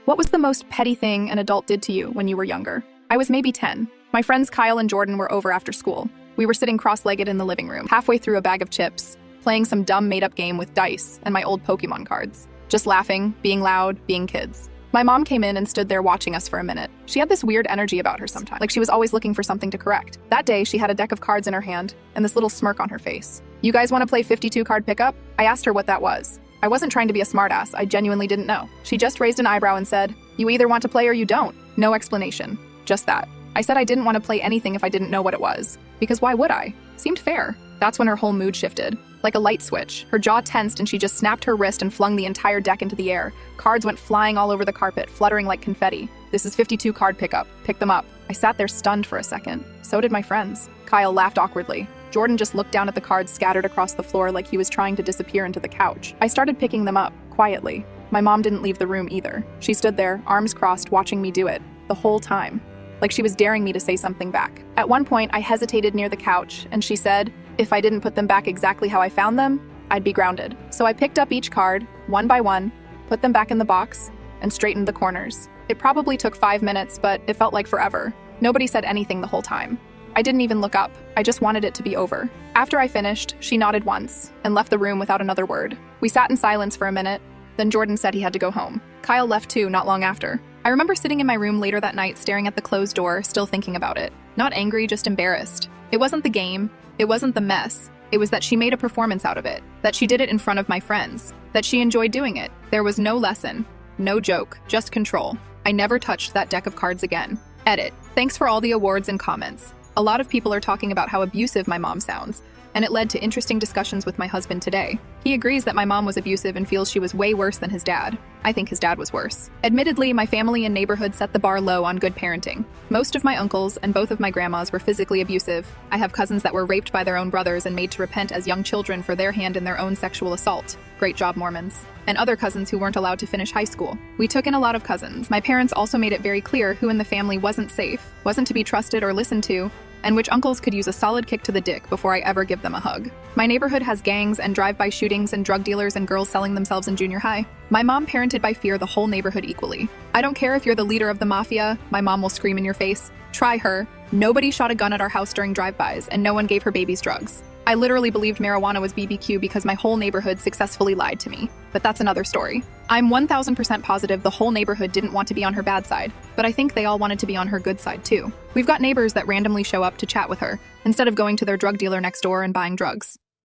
What was the most petty thing an adult did to you when you were younger? I was maybe 10. My friends Kyle and Jordan were over after school. We were sitting cross-legged in the living room, halfway through a bag of chips, playing some dumb made-up game with dice and my old Pokemon cards. Just laughing, being loud, being kids. My mom came in and stood there watching us for a minute. She had this weird energy about her sometimes, like she was always looking for something to correct. That day, she had a deck of cards in her hand and this little smirk on her face. "You guys want to play 52 card pickup?" I asked her what that was. I wasn't trying to be a smartass, I genuinely didn't know. She just raised an eyebrow and said, "You either want to play or you don't." No explanation. Just that. I said I didn't want to play anything if I didn't know what it was. Because why would I? Seemed fair. That's when her whole mood shifted. Like a light switch. Her jaw tensed and she just snapped her wrist and flung the entire deck into the air. Cards went flying all over the carpet, fluttering like confetti. "This is 52 card pickup. Pick them up." I sat there stunned for a second. So did my friends. Kyle laughed awkwardly. Jordan just looked down at the cards scattered across the floor like he was trying to disappear into the couch. I started picking them up, quietly. My mom didn't leave the room either. She stood there, arms crossed, watching me do it. The whole time. Like she was daring me to say something back. At one point, I hesitated near the couch, and she said, if I didn't put them back exactly how I found them, I'd be grounded. So I picked up each card, one by one, put them back in the box, and straightened the corners. It probably took 5 minutes, but it felt like forever. Nobody said anything the whole time. I didn't even look up. I just wanted it to be over. After I finished, she nodded once and left the room without another word. We sat in silence for a minute, then Jordan said he had to go home. Kyle left too, not long after. I remember sitting in my room later that night staring at the closed door, still thinking about it. Not angry, just embarrassed. It wasn't the game. It wasn't the mess. It was that she made a performance out of it. That she did it in front of my friends. That she enjoyed doing it. There was no lesson. No joke. Just control. I never touched that deck of cards again. Edit. Thanks for all the awards and comments. A lot of people are talking about how abusive my mom sounds, and it led to interesting discussions with my husband today. He agrees that my mom was abusive and feels she was way worse than his dad. I think his dad was worse. Admittedly, my family and neighborhood set the bar low on good parenting. Most of my uncles and both of my grandmas were physically abusive. I have cousins that were raped by their own brothers and made to repent as young children for their hand in their own sexual assault. Great job, Mormons. And other cousins who weren't allowed to finish high school. We took in a lot of cousins. My parents also made it very clear who in the family wasn't safe, wasn't to be trusted or listened to, and which uncles could use a solid kick to the dick before I ever give them a hug. My neighborhood has gangs and drive-by shootings and drug dealers and girls selling themselves in junior high. My mom parented by fear the whole neighborhood equally. I don't care if you're the leader of the mafia, my mom will scream in your face. Try her. Nobody shot a gun at our house during drive-bys, and no one gave her babies drugs. I literally believed marijuana was BBQ because my whole neighborhood successfully lied to me. But that's another story. I'm 1000% positive the whole neighborhood didn't want to be on her bad side, but I think they all wanted to be on her good side too. We've got neighbors that randomly show up to chat with her, instead of going to their drug dealer next door and buying drugs.